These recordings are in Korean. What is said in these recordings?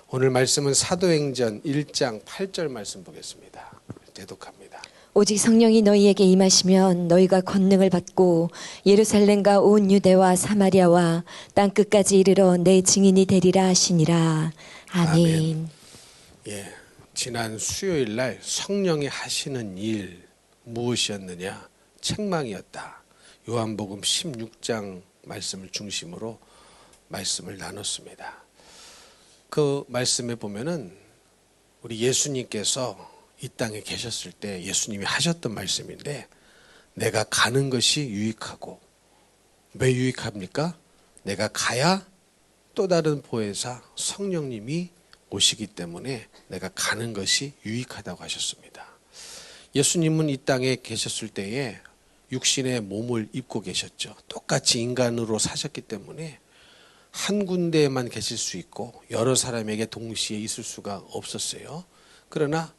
오늘 말씀은 사도행전 1장 8절 말씀 보겠습니다. 대독합니다. 오직 성령이 너희에게 임하시면 너희가 권능을 받고 예루살렘과 온 유대와 사마리아와 땅끝까지 이르러 내 증인이 되리라 하시니라. 아멘. 예, 지난 수요일 날 성령이 하시는 일 무엇이었느냐? 책망이었다. 요한복음 16장 말씀을 중심으로 말씀을 나눴습니다. 그 말씀에 보면은 우리 예수님께서 이 땅에 계셨을 때 예수님이 하셨던 말씀인데, 내가 가는 것이 유익하고, 왜 유익합니까? 내가 가야 또 다른 보혜사 성령님이 오시기 때문에 내가 가는 것이 유익하다고 하셨습니다. 예수님은 이 땅에 계셨을 때에 육신의 몸을 입고 계셨죠. 똑같이 인간으로 사셨기 때문에 한 군데에만 계실 수 있고 여러 사람에게 동시에 있을 수가 없었어요. 그러나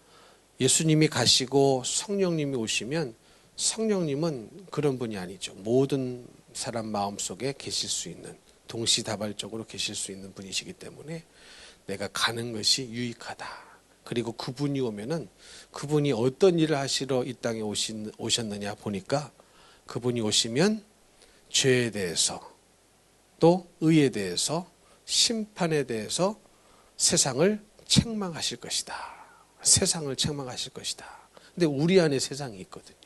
예수님이 가시고 성령님이 오시면 성령님은 그런 분이 아니죠. 모든 사람 마음속에 계실 수 있는, 동시다발적으로 계실 수 있는 분이시기 때문에 내가 가는 것이 유익하다. 그리고 그분이 오면은 그분이 어떤 일을 하시러 이 땅에 오셨느냐 보니까, 그분이 오시면 죄에 대해서 또 의에 대해서 심판에 대해서 세상을 책망하실 것이다. 세상을 책망하실 것이다. 근데 우리 안에 세상이 있거든요.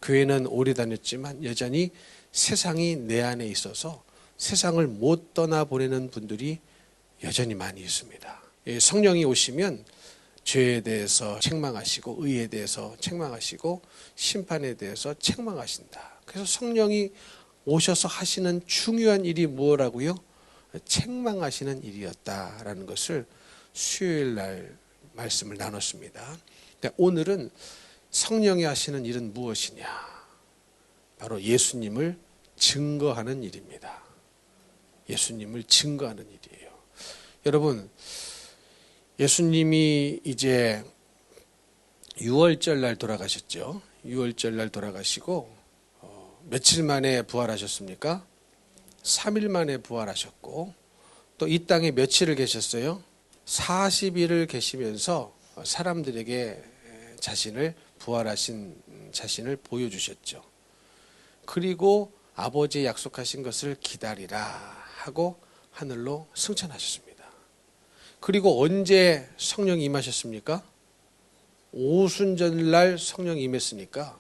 교회는 오래 다녔지만 여전히 세상이 내 안에 있어서 세상을 못 떠나보내는 분들이 여전히 많이 있습니다. 성령이 오시면 죄에 대해서 책망하시고 의에 대해서 책망하시고 심판에 대해서 책망하신다. 그래서 성령이 오셔서 하시는 중요한 일이 뭐라고요? 책망하시는 일이었다라는 것을 수요일 날 말씀을 나눴습니다. 오늘은 성령이 하시는 일은 무엇이냐? 바로 예수님을 증거하는 일입니다. 예수님을 증거하는 일이에요. 여러분, 예수님이 이제 6월절 날 돌아가셨죠. 6월절 날 돌아가시고 며칠 만에 부활하셨습니까? 3일 만에 부활하셨고, 또 이 땅에 며칠을 계셨어요? 40일을 계시면서 사람들에게 자신을, 부활하신 자신을 보여주셨죠. 그리고 아버지의 약속하신 것을 기다리라 하고 하늘로 승천하셨습니다. 그리고 언제 성령이 임하셨습니까? 오순절날 성령이 임했으니까,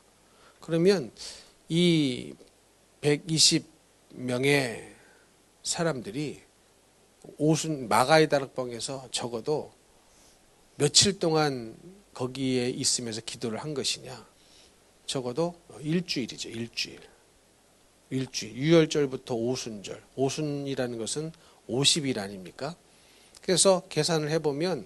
그러면 이 120명의 사람들이 마가의 다락방에서 적어도 며칠 동안 거기에 있으면서 기도를 한 것이냐? 적어도 일주일이죠. 일주일. 유월절부터 오순절. 오순이라는 것은 50일 아닙니까? 그래서 계산을 해보면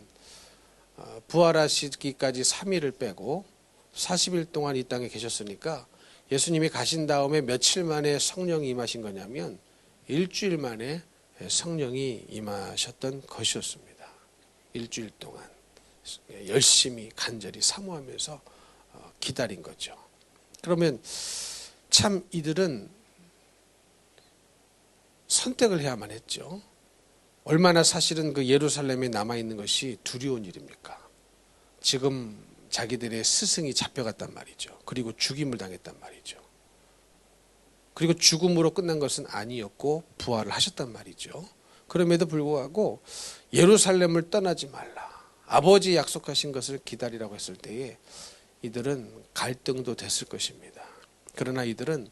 부활하시기까지 3일을 빼고 40일 동안 이 땅에 계셨으니까, 예수님이 가신 다음에 며칠 만에 성령이 임하신 거냐면 일주일 만에 성령이 임하셨던 것이었습니다. 일주일 동안 열심히 간절히 사모하면서 기다린 거죠. 그러면 참 이들은 선택을 해야만 했죠. 얼마나 사실은 그 예루살렘에 남아있는 것이 두려운 일입니까? 지금 자기들의 스승이 잡혀갔단 말이죠. 그리고 죽임을 당했단 말이죠. 그리고 죽음으로 끝난 것은 아니었고 부활을 하셨단 말이죠. 그럼에도 불구하고 예루살렘을 떠나지 말라, 아버지 약속하신 것을 기다리라고 했을 때에 이들은 갈등도 됐을 것입니다. 그러나 이들은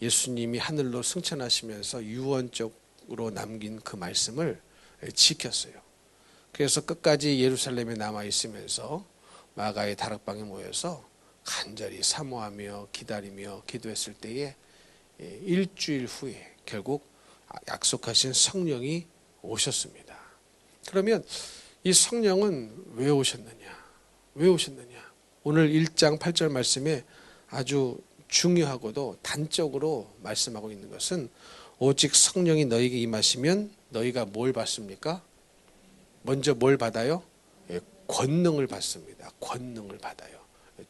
예수님이 하늘로 승천하시면서 유언적으로 남긴 그 말씀을 지켰어요. 그래서 끝까지 예루살렘에 남아 있으면서 마가의 다락방에 모여서 간절히 사모하며 기다리며 기도했을 때에 일주일 후에 결국 약속하신 성령이 오셨습니다. 그러면 이 성령은 왜 오셨느냐? 왜 오셨느냐? 오늘 1장 8절 말씀에 아주 중요하고도 단적으로 말씀하고 있는 것은, 오직 성령이 너희에게 임하시면 너희가 뭘 받습니까? 먼저 뭘 받아요? 권능을 받습니다. 권능을 받아요.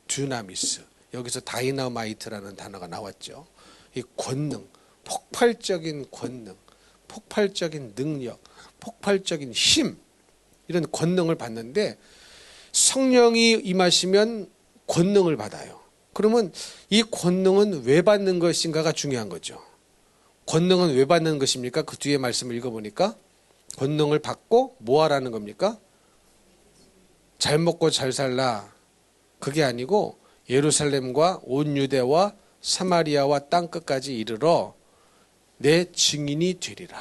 듀나미스. 여기서 다이너마이트라는 단어가 나왔죠. 이 권능, 폭발적인 권능, 폭발적인 능력, 폭발적인 힘, 이런 권능을 받는데 성령이 임하시면 권능을 받아요. 그러면 이 권능은 왜 받는 것인가가 중요한 거죠. 권능은 왜 받는 것입니까? 그 뒤에 말씀을 읽어보니까 권능을 받고 뭐 하라는 겁니까? 잘 먹고 잘 살라. 그게 아니고 예루살렘과 온 유대와 사마리아와 땅끝까지 이르러 내 증인이 되리라.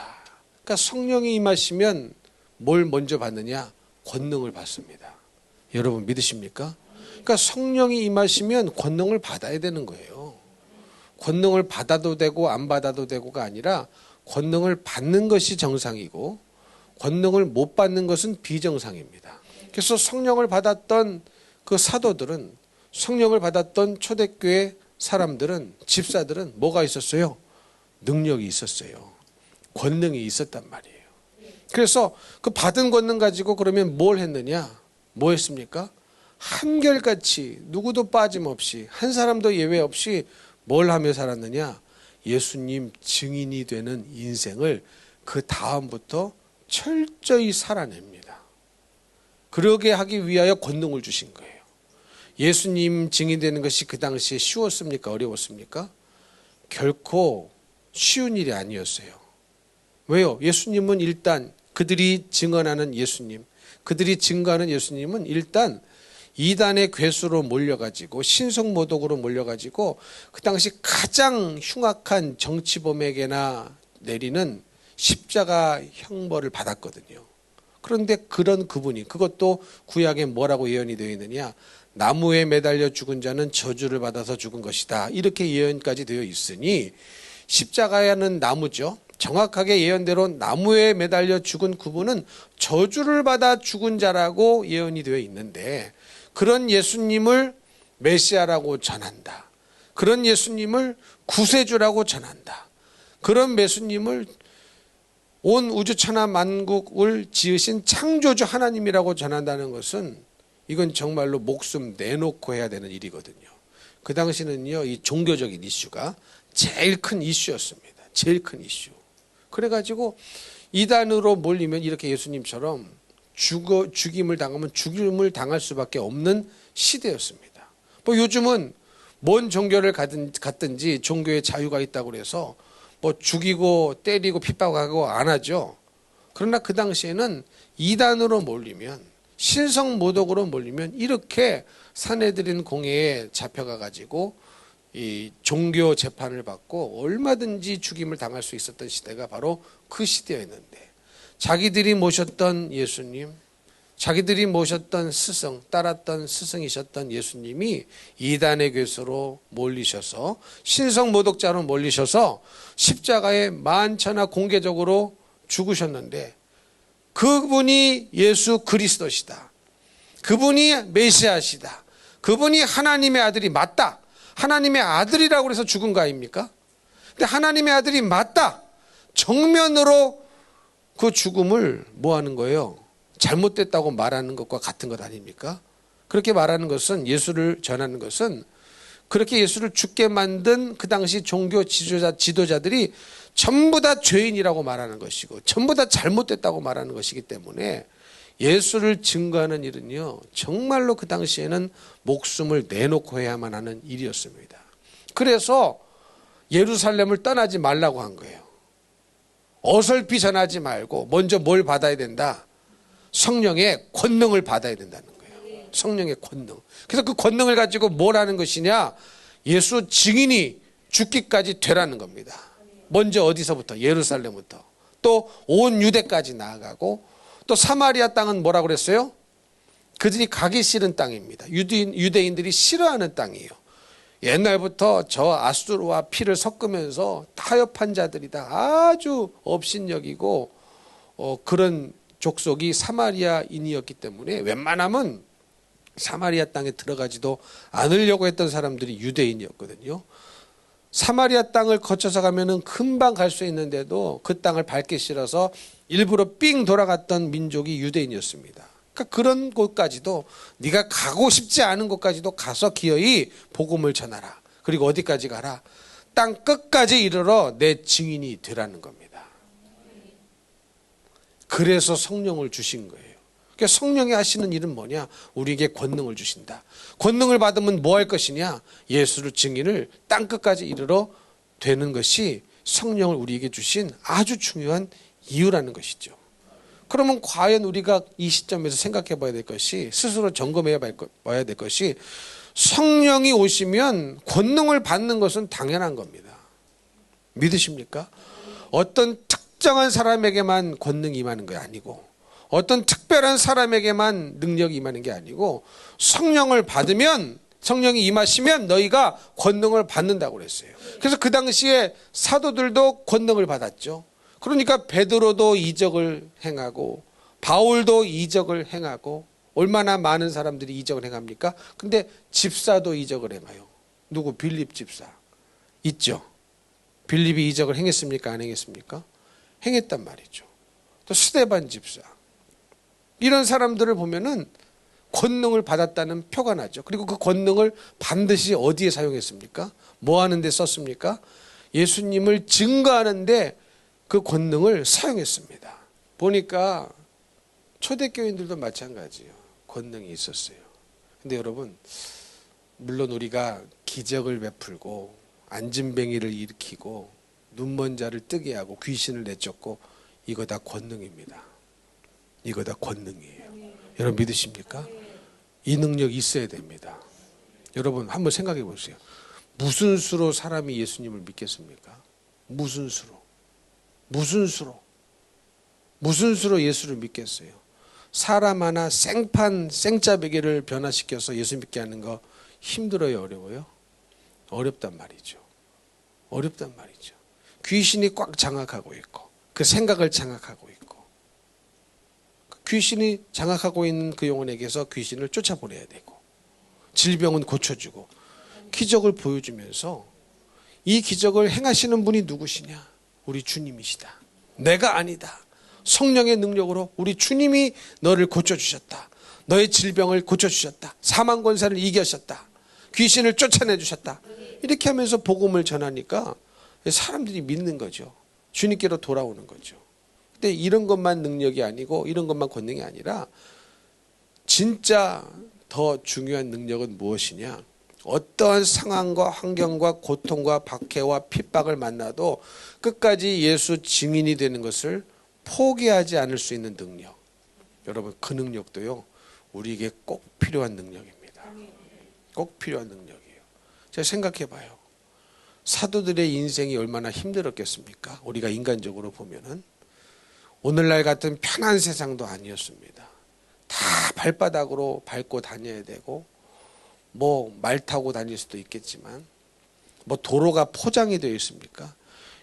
그러니까 성령이 임하시면 뭘 먼저 받느냐? 권능을 받습니다. 여러분 믿으십니까? 그러니까 성령이 임하시면 권능을 받아야 되는 거예요. 권능을 받아도 되고 안 받아도 되고가 아니라 권능을 받는 것이 정상이고 권능을 못 받는 것은 비정상입니다. 그래서 성령을 받았던 그 사도들은, 성령을 받았던 초대교회 사람들은, 집사들은 뭐가 있었어요? 능력이 있었어요. 권능이 있었단 말이에요. 그래서 그 받은 권능 가지고 그러면 뭘 했느냐? 뭐 했습니까? 한결같이 누구도 빠짐없이 한 사람도 예외 없이 뭘 하며 살았느냐? 예수님 증인이 되는 인생을 그 다음부터 철저히 살아냅니다. 그러게 하기 위하여 권능을 주신 거예요. 예수님 증인되는 것이 그 당시에 쉬웠습니까? 어려웠습니까? 결코 쉬운 일이 아니었어요. 왜요? 예수님은 일단 그들이 증언하는 예수님, 그들이 증거하는 예수님은 일단 이단의 괴수로 몰려가지고 신성모독으로 몰려가지고 그 당시 가장 흉악한 정치범에게나 내리는 십자가 형벌을 받았거든요. 그런데 그런 그분이, 그것도 구약에 뭐라고 예언이 되어 있느냐? 나무에 매달려 죽은 자는 저주를 받아서 죽은 것이다. 이렇게 예언까지 되어 있으니 십자가는 나무죠. 정확하게 예언대로 나무에 매달려 죽은 그분은 저주를 받아 죽은 자라고 예언이 되어 있는데 그런 예수님을 메시아라고 전한다. 그런 예수님을 구세주라고 전한다. 그런 예수님을 온 우주 천하 만국을 지으신 창조주 하나님이라고 전한다는 것은 이건 정말로 목숨 내놓고 해야 되는 일이거든요. 그 당시는요, 이 종교적인 이슈가 제일 큰 이슈였습니다. 제일 큰 이슈. 그래가지고 이단으로 몰리면 이렇게 예수님처럼 죽임을 당하면 죽임을 당할 수밖에 없는 시대였습니다. 뭐 요즘은 뭔 종교를 갔든지 종교에 자유가 있다고 해서 뭐 죽이고 때리고 핍박하고 안 하죠. 그러나 그 당시에는 이단으로 몰리면, 신성모독으로 몰리면 이렇게 사내들인 공회에 잡혀가 가지고 이 종교 재판을 받고 얼마든지 죽임을 당할 수 있었던 시대가 바로 그 시대였는데, 자기들이 모셨던 예수님, 자기들이 모셨던 스승, 따랐던 스승이셨던 예수님이 이단의 괴수로 몰리셔서, 신성모독자로 몰리셔서 십자가에 만천하 공개적으로 죽으셨는데 그분이 예수 그리스도시다. 그분이 메시아시다. 그분이 하나님의 아들이 맞다. 하나님의 아들이라고 해서 죽은 거 아닙니까? 근데 하나님의 아들이 맞다. 정면으로 그 죽음을 뭐 하는 거예요? 잘못됐다고 말하는 것과 같은 것 아닙니까? 그렇게 말하는 것은, 예수를 전하는 것은, 그렇게 예수를 죽게 만든 그 당시 종교 지도자들이 전부 다 죄인이라고 말하는 것이고 전부 다 잘못됐다고 말하는 것이기 때문에 예수를 증거하는 일은요, 정말로 그 당시에는 목숨을 내놓고 해야만 하는 일이었습니다. 그래서 예루살렘을 떠나지 말라고 한 거예요. 어설피 전하지 말고 먼저 뭘 받아야 된다? 성령의 권능을 받아야 된다는 거예요. 성령의 권능. 그래서 그 권능을 가지고 뭘 하는 것이냐? 예수 증인이 죽기까지 되라는 겁니다. 먼저 어디서부터? 예루살렘부터. 또 온 유대까지 나아가고, 또 사마리아 땅은 뭐라고 그랬어요? 그들이 가기 싫은 땅입니다. 유대인들이 싫어하는 땅이에요. 옛날부터 저 아수르와 피를 섞으면서 타협한 자들이다. 아주 업신여기고 그런 족속이 사마리아인이었기 때문에 웬만하면 사마리아 땅에 들어가지도 않으려고 했던 사람들이 유대인이었거든요. 사마리아 땅을 거쳐서 가면은 금방 갈 수 있는데도 그 땅을 밟기 싫어서 일부러 삥 돌아갔던 민족이 유대인이었습니다. 그러니까 그런 곳까지도, 네가 가고 싶지 않은 곳까지도 가서 기어이 복음을 전하라. 그리고 어디까지 가라? 땅 끝까지 이르러 내 증인이 되라는 겁니다. 그래서 성령을 주신 거예요. 그러니까 성령이 하시는 일은 뭐냐? 우리에게 권능을 주신다. 권능을 받으면 뭐 할 것이냐? 예수를 증인을 땅끝까지 이르러 되는 것이 성령을 우리에게 주신 아주 중요한 이유라는 것이죠. 그러면 과연 우리가 이 시점에서 생각해 봐야 될 것이, 스스로 점검해 봐야 될 것이, 성령이 오시면 권능을 받는 것은 당연한 겁니다. 믿으십니까? 어떤 특정한 사람에게만 권능이 임하는 게 아니고, 어떤 특별한 사람에게만 능력이 임하는 게 아니고, 성령을 받으면, 성령이 임하시면 너희가 권능을 받는다고 그랬어요. 그래서 그 당시에 사도들도 권능을 받았죠. 그러니까 베드로도 이적을 행하고 바울도 이적을 행하고, 얼마나 많은 사람들이 이적을 행합니까? 근데 집사도 이적을 행해요. 누구? 빌립 집사 있죠. 빌립이 이적을 행했습니까? 안 행했습니까? 행했단 말이죠. 또 스데반 집사, 이런 사람들을 보면은 권능을 받았다는 표가 나죠. 그리고 그 권능을 반드시 어디에 사용했습니까? 뭐 하는 데 썼습니까? 예수님을 증거하는 데 그 권능을 사용했습니다. 보니까 초대교인들도 마찬가지예요. 권능이 있었어요. 근데 여러분, 물론 우리가 기적을 베풀고 안진뱅이를 일으키고 눈먼 자를 뜨게 하고 귀신을 내쫓고, 이거 다 권능입니다. 이거 다 권능이에요. 여러분 믿으십니까? 이 능력이 있어야 됩니다. 여러분 한번 생각해 보세요. 무슨 수로 사람이 예수님을 믿겠습니까? 무슨 수로? 무슨 수로 예수를 믿겠어요? 사람 하나 생짜배기를 변화시켜서 예수 믿게 하는 거 힘들어요? 어려워요? 어렵단 말이죠. 어렵단 말이죠. 귀신이 꽉 장악하고 있고, 그 생각을 장악하고 있고, 귀신이 장악하고 있는 그 영혼에게서 귀신을 쫓아보내야 되고, 질병은 고쳐주고, 기적을 보여주면서, 이 기적을 행하시는 분이 누구시냐? 우리 주님이시다. 내가 아니다. 성령의 능력으로 우리 주님이 너를 고쳐주셨다. 너의 질병을 고쳐주셨다. 사망 권세를 이겨셨다. 귀신을 쫓아내주셨다. 이렇게 하면서 복음을 전하니까 사람들이 믿는 거죠. 주님께로 돌아오는 거죠. 근데 이런 것만 능력이 아니고, 이런 것만 권능이 아니라, 진짜 더 중요한 능력은 무엇이냐? 어떠한 상황과 환경과 고통과 박해와 핍박을 만나도 끝까지 예수 증인이 되는 것을 포기하지 않을 수 있는 능력. 여러분, 그 능력도요, 우리에게 꼭 필요한 능력입니다. 꼭 필요한 능력이에요. 제가 생각해 봐요. 사도들의 인생이 얼마나 힘들었겠습니까? 우리가 인간적으로 보면은. 오늘날 같은 편한 세상도 아니었습니다. 다 발바닥으로 밟고 다녀야 되고, 뭐 말 타고 다닐 수도 있겠지만, 뭐 도로가 포장이 되어 있습니까?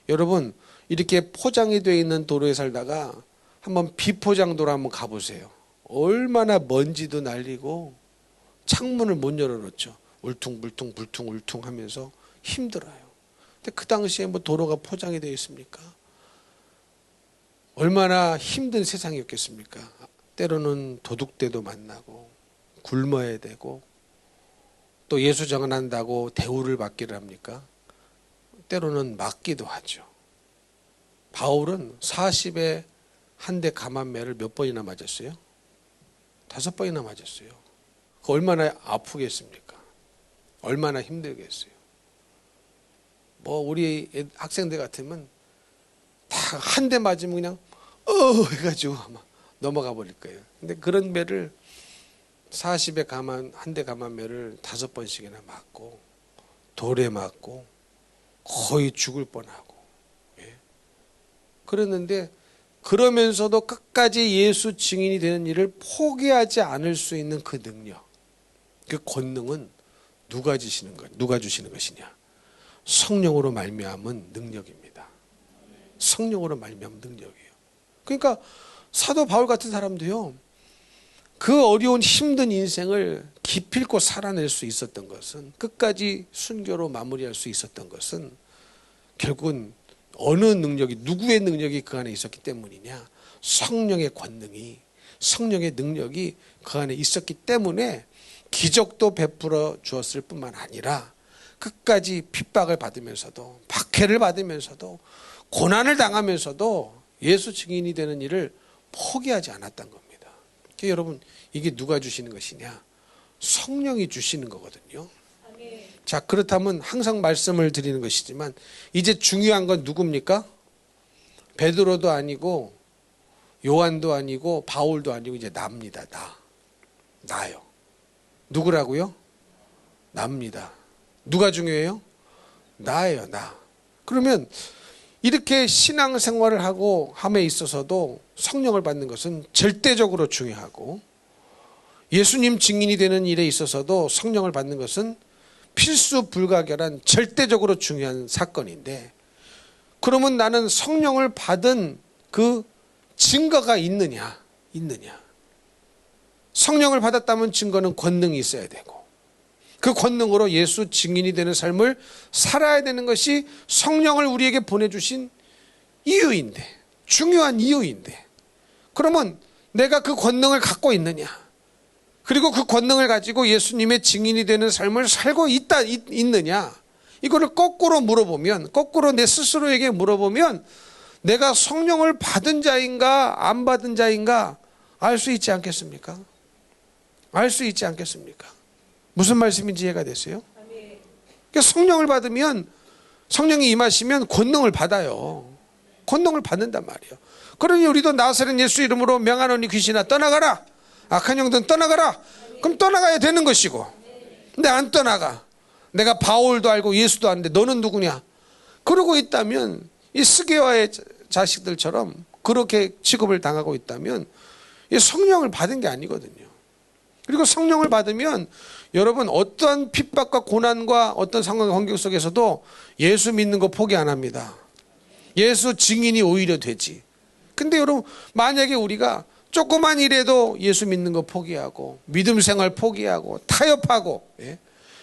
여러분, 이렇게 포장이 되어 있는 도로에 살다가 한번 비포장도로 한번 가보세요. 얼마나 먼지도 날리고 창문을 못 열어놓죠. 울퉁불퉁 불퉁울퉁 하면서 힘들어요. 근데 그 당시에 뭐 도로가 포장이 되어 있습니까? 얼마나 힘든 세상이었겠습니까? 때로는 도둑대도 만나고 굶어야 되고, 또 예수 정언한다고 대우를 받기를 합니까? 때로는 맞기도 하죠. 바울은 40에 한 대 감한매를 몇 번이나 맞았어요? 5번이나 맞았어요. 얼마나 아프겠습니까? 얼마나 힘들겠어요? 뭐 우리 학생들 같으면 다 한 대 맞으면 그냥 해가지고 아마 넘어가 버릴 거예요. 근데 그런 매를 40에 한 대 감한매를 5번씩이나 맞고, 돌에 맞고, 거의 죽을 뻔하고, 예. 그랬는데, 그러면서도 끝까지 예수 증인이 되는 일을 포기하지 않을 수 있는 그 능력, 그 권능은 누가 주시는 것이냐? 성령으로 말미암은 능력입니다. 성령으로 말미암은 능력이에요. 그러니까 사도 바울 같은 사람도요, 그 어려운 힘든 인생을 기필코 살아낼 수 있었던 것은, 끝까지 순교로 마무리할 수 있었던 것은, 결국은 어느 능력이, 누구의 능력이 그 안에 있었기 때문이냐? 성령의 권능이, 성령의 능력이 그 안에 있었기 때문에 기적도 베풀어 주었을 뿐만 아니라, 끝까지 핍박을 받으면서도, 박해를 받으면서도, 고난을 당하면서도 예수 증인이 되는 일을 포기하지 않았던 겁니다. 그러니까 여러분, 이게 누가 주시는 것이냐? 성령이 주시는 거거든요. 자, 그렇다면 항상 말씀을 드리는 것이지만 이제 중요한 건 누굽니까? 베드로도 아니고 요한도 아니고 바울도 아니고 이제 나입니다. 나요. 누구라고요? 나입니다. 누가 중요해요? 나예요. 나. 그러면 이렇게 신앙생활을 하고 함에 있어서도 성령을 받는 것은 절대적으로 중요하고, 예수님 증인이 되는 일에 있어서도 성령을 받는 것은 필수 불가결한 절대적으로 중요한 사건인데, 그러면 나는 성령을 받은 그 증거가 있느냐? 성령을 받았다면 증거는 권능이 있어야 되고, 그 권능으로 예수 증인이 되는 삶을 살아야 되는 것이 성령을 우리에게 보내주신 이유인데, 중요한 이유인데, 그러면 내가 그 권능을 갖고 있느냐? 그리고 그 권능을 가지고 예수님의 증인이 되는 삶을 살고 있느냐? 이거를 거꾸로 물어보면, 거꾸로 내 스스로에게 물어보면 내가 성령을 받은 자인가 안 받은 자인가 알 수 있지 않겠습니까? 알 수 있지 않겠습니까? 무슨 말씀인지 이해가 됐어요? 그러니까 성령을 받으면, 성령이 임하시면 권능을 받아요. 권능을 받는단 말이에요. 그러니 우리도 나사렛 예수 이름으로 명하노니 귀신아 떠나가라, 악한 영들은 떠나가라. 그럼 떠나가야 되는 것이고, 근데 안 떠나가. 내가 바울도 알고 예수도 아는데 너는 누구냐? 그러고 있다면, 이 스게와의 자식들처럼 그렇게 취급을 당하고 있다면 이 성령을 받은 게 아니거든요. 그리고 성령을 받으면 여러분, 어떠한 핍박과 고난과 어떤 상황 환경 속에서도 예수 믿는 거 포기 안 합니다. 예수 증인이 오히려 되지. 근데 여러분, 만약에 우리가 조그만 일에도 예수 믿는 거 포기하고 믿음 생활 포기하고 타협하고,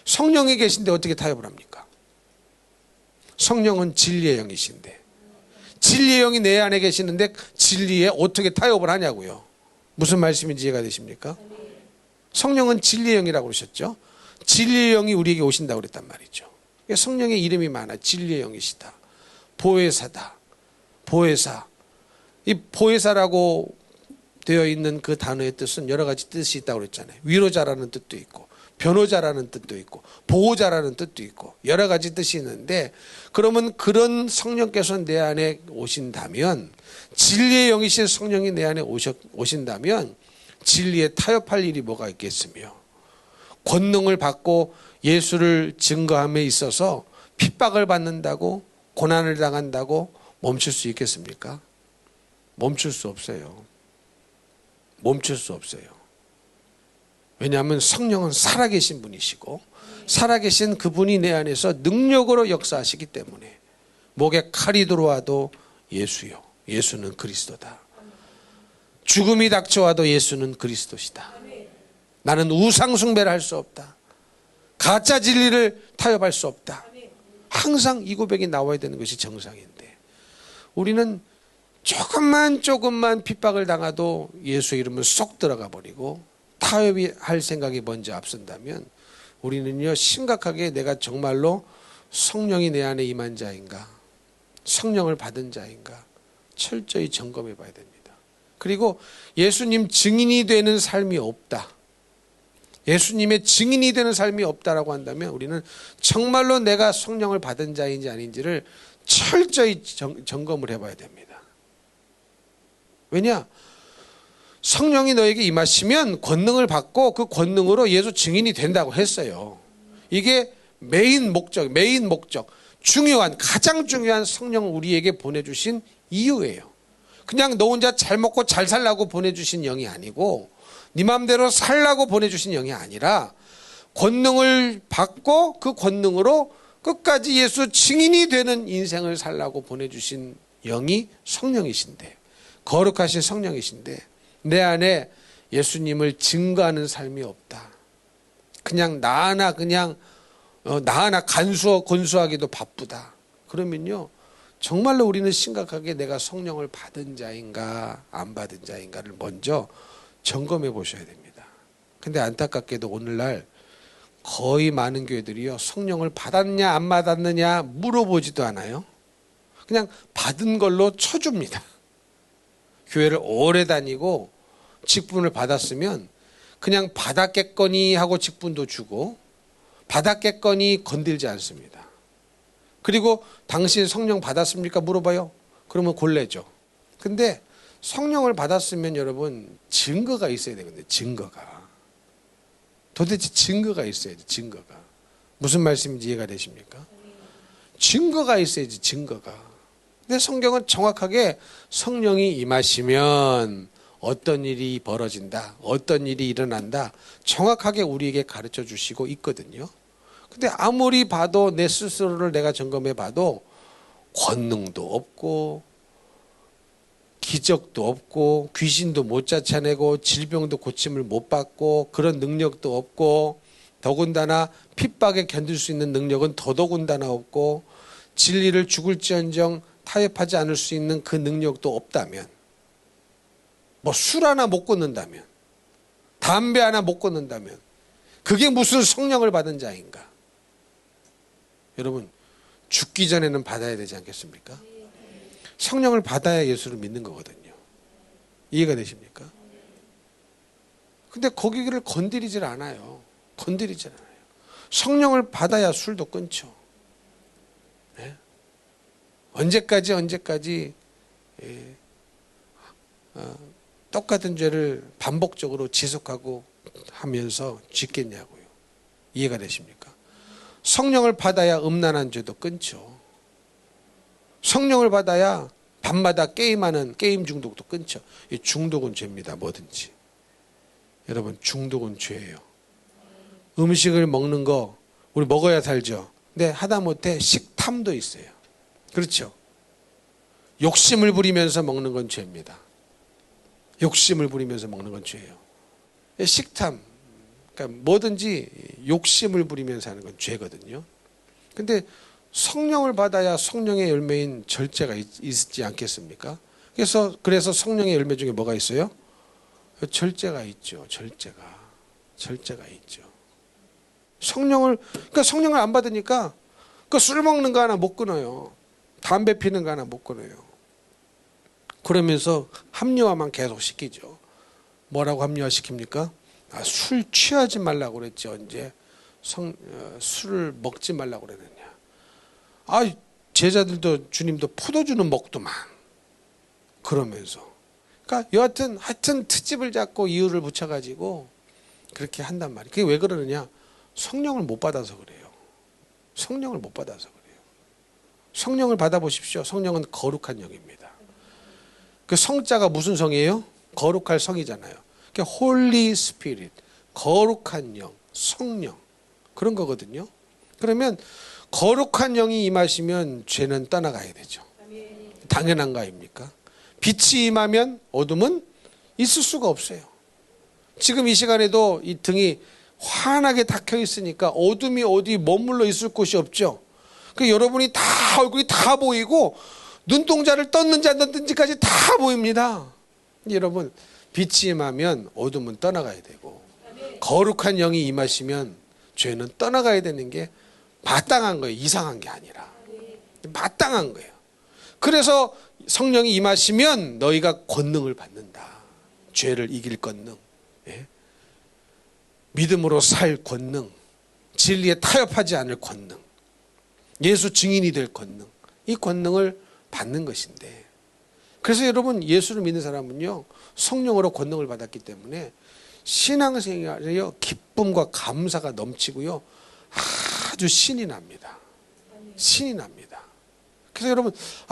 성령이 계신데 어떻게 타협을 합니까? 성령은 진리의 영이신데, 진리의 영이 내 안에 계시는데 진리에 어떻게 타협을 하냐고요. 무슨 말씀인지 이해가 되십니까? 성령은 진리의 영이라고 그러셨죠. 진리의 영이 우리에게 오신다고 그랬단 말이죠. 성령의 이름이 많아. 진리의 영이시다, 보혜사다, 보혜사. 이 보혜사라고 되어 있는 그 단어의 뜻은 여러 가지 뜻이 있다고 그랬잖아요. 위로자라는 뜻도 있고, 변호자라는 뜻도 있고, 보호자라는 뜻도 있고, 여러 가지 뜻이 있는데, 그러면 그런 성령께서 내 안에 오신다면, 진리의 영이신 성령이 내 안에 오신다면 진리에 타협할 일이 뭐가 있겠으며, 권능을 받고 예수를 증거함에 있어서 핍박을 받는다고, 고난을 당한다고 멈출 수 있겠습니까? 멈출 수 없어요. 멈출 수 없어요. 왜냐하면 성령은 살아계신 분이시고, 살아계신 그분이 내 안에서 능력으로 역사하시기 때문에, 목에 칼이 들어와도 예수요, 예수는 그리스도다. 죽음이 닥쳐와도 예수는 그리스도시다. 나는 우상 숭배를 할 수 없다. 가짜 진리를 타협할 수 없다. 항상 이 고백이 나와야 되는 것이 정상인데, 우리는 조금만 핍박을 당해도 예수 이름을 쏙 들어가 버리고 타협이 할 생각이 먼저 앞선다면, 우리는요, 심각하게 내가 정말로 성령이 내 안에 임한 자인가, 성령을 받은 자인가 철저히 점검해 봐야 됩니다. 그리고 예수님 증인이 되는 삶이 없다, 예수님의 증인이 되는 삶이 없다라고 한다면 우리는 정말로 내가 성령을 받은 자인지 아닌지를 철저히 점검을 해봐야 됩니다. 왜냐? 성령이 너에게 임하시면 권능을 받고 그 권능으로 예수 증인이 된다고 했어요. 이게 메인 목적, 중요한, 가장 중요한 성령을 우리에게 보내주신 이유예요. 그냥 너 혼자 잘 먹고 잘 살라고 보내주신 영이 아니고, 네 마음대로 살라고 보내주신 영이 아니라, 권능을 받고 그 권능으로 끝까지 예수 증인이 되는 인생을 살라고 보내주신 영이 성령이신데, 거룩하신 성령이신데, 내 안에 예수님을 증거하는 삶이 없다. 그냥 나 하나 건수하기도 바쁘다. 그러면요, 정말로 우리는 심각하게 내가 성령을 받은 자인가 안 받은 자인가를 먼저 점검해 보셔야 됩니다. 근데 안타깝게도 오늘날 거의 많은 교회들이요, 성령을 받았냐 안 받았느냐 물어보지도 않아요. 그냥 받은 걸로 쳐줍니다. 교회를 오래 다니고 직분을 받았으면 그냥 받았겠거니 하고 직분도 주고 받았겠거니 건들지 않습니다. 그리고 당신 성령 받았습니까? 물어봐요. 그러면 골래죠. 근데 성령을 받았으면 여러분 증거가 있어야 되거든요. 증거가. 도대체 증거가 있어야지. 증거가. 무슨 말씀인지 이해가 되십니까? 증거가 있어야지. 증거가. 근데 성경은 정확하게 성령이 임하시면 어떤 일이 벌어진다, 어떤 일이 일어난다 정확하게 우리에게 가르쳐 주시고 있거든요. 근데 아무리 봐도 내 스스로를 내가 점검해 봐도 권능도 없고 기적도 없고 귀신도 못 쫓아내고 질병도 고침을 못 받고 그런 능력도 없고 더군다나 핍박에 견딜 수 있는 능력은 더더군다나 없고 진리를 죽을지언정 타협하지 않을 수 있는 그 능력도 없다면 뭐 술 하나 못 끊는다면 담배 하나 못 끊는다면 그게 무슨 성령을 받은 자인가? 여러분 죽기 전에는 받아야 되지 않겠습니까? 성령을 받아야 예수를 믿는 거거든요. 이해가 되십니까? 근데 거기를 건드리질 않아요. 건드리질 않아요. 성령을 받아야 술도 끊죠. 네? 언제까지 똑같은 죄를 반복적으로 지속하고 하면서 짓겠냐고요. 이해가 되십니까? 성령을 받아야 음란한 죄도 끊죠. 성령을 받아야 밤마다 게임하는 게임 중독도 끊죠. 이 중독은 죄입니다. 뭐든지. 여러분 중독은 죄예요. 음식을 먹는 거 우리 먹어야 살죠. 근데 하다못해 식탐도 있어요. 그렇죠. 욕심을 부리면서 먹는 건 죄입니다. 욕심을 부리면서 먹는 건 죄예요. 식탐, 그러니까 뭐든지 욕심을 부리면서 하는 건 죄거든요. 근데 성령을 받아야 성령의 열매인 절제가 있지 않겠습니까? 그래서 성령의 열매 중에 뭐가 있어요? 절제가 있죠. 절제가 있죠. 그러니까 성령을 안 받으니까 그 술 먹는 거 하나 못 끊어요. 담배 피는 거 하나 못 끊어요. 그러면서 합리화만 계속 시키죠. 뭐라고 합리화 시킵니까? 술 취하지 말라고 그랬지 언제 술을 먹지 말라고 그랬느냐. 제자들도 주님도 포도주는 먹더만. 그러면서 그러니까 하여튼 트집을 잡고 이유를 붙여가지고 그렇게 한단 말이에요. 그게 왜 그러느냐? 성령을 못 받아서 그래요. 성령을 못 받아서 그래요. 성령을 받아보십시오. 성령은 거룩한 영입니다. 그 성자가 무슨 성이에요? 거룩할 성이잖아요. 그러니까 홀리 스피릿, 거룩한 영, 성령 그런 거거든요. 그러면 거룩한 영이 임하시면 죄는 떠나가야 되죠. 당연한 거 아닙니까? 빛이 임하면 어둠은 있을 수가 없어요. 지금 이 시간에도 이 등이 환하게 닫혀 있으니까 어둠이 어디 머물러 있을 곳이 없죠. 그 여러분이 다 얼굴이 다 보이고 눈동자를 떴는지 안 떴는지까지 다 보입니다. 여러분 빛이 임하면 어둠은 떠나가야 되고 거룩한 영이 임하시면 죄는 떠나가야 되는 게 마땅한 거예요. 이상한 게 아니라 마땅한 거예요. 그래서 성령이 임하시면 너희가 권능을 받는다. 죄를 이길 권능, 믿음으로 살 권능, 진리에 타협하지 않을 권능, 예수 증인이 될 권능, 이 권능을 받는 것인데, 그래서 여러분 예수를 믿는 사람은요 성령으로 권능을 받았기 때문에 신앙생활에요 기쁨과 감사가 넘치고요 아주 신이 납니다. 신이 납니다. 그래서 여러분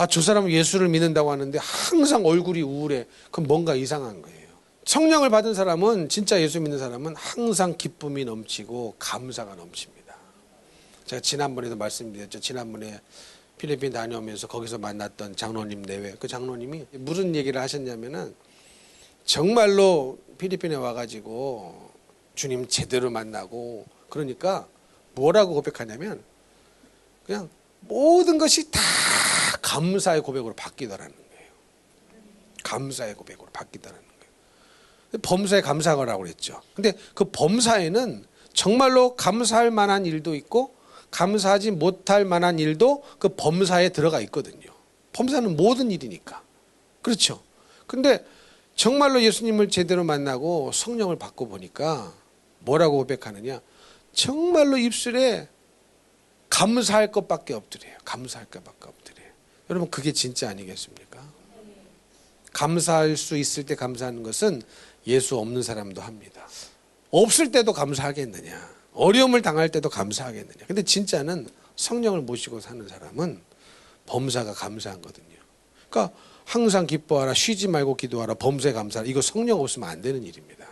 저 사람은 예수를 믿는다고 하는데 항상 얼굴이 우울해. 그럼 뭔가 이상한 거예요. 성령을 받은 사람은, 진짜 예수 믿는 사람은 항상 기쁨이 넘치고 감사가 넘칩니다. 제가 지난번에도 말씀드렸죠. 지난번에 필리핀 다녀오면서 거기서 만났던 장로님 내외, 그 장로님이 무슨 얘기를 하셨냐면은 정말로 필리핀에 와가지고 주님 제대로 만나고 그러니까 뭐라고 고백하냐면 그냥 모든 것이 다 감사의 고백으로 바뀌더라는 거예요. 감사의 고백으로 바뀌더라는 거예요. 범사에 감사하라고 그랬죠. 근데 그 범사에는 정말로 감사할 만한 일도 있고 감사하지 못할 만한 일도 그 범사에 들어가 있거든요. 범사는 모든 일이니까. 그렇죠. 근데 정말로 예수님을 제대로 만나고 성령을 받고 보니까 뭐라고 고백하느냐? 정말로 입술에 감사할 것밖에 없더래요. 감사할 것밖에 없더래요. 여러분, 그게 진짜 아니겠습니까? 감사할 수 있을 때 감사하는 것은 예수 없는 사람도 합니다. 없을 때도 감사하겠느냐? 어려움을 당할 때도 감사하겠느냐? 근데 진짜는 성령을 모시고 사는 사람은 범사가 감사한 거거든요. 그러니까 항상 기뻐하라, 쉬지 말고 기도하라, 범사에 감사하라. 이거 성령 없으면 안 되는 일입니다.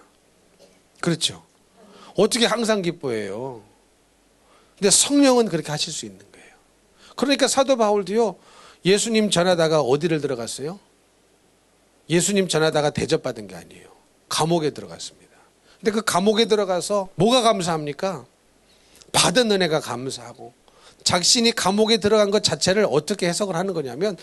그렇죠? 어떻게 항상 기뻐해요? 근데 성령은 그렇게 하실 수 있는 거예요. 그러니까 사도 바울도요, 예수님 전하다가 어디를 들어갔어요? 예수님 전하다가 대접받은 게 아니에요. 감옥에 들어갔습니다. 근데 그 감옥에 들어가서 뭐가 감사합니까? 받은 은혜가 감사하고, 자신이 감옥에 들어간 것 자체를 어떻게 해석을 하는 거냐면,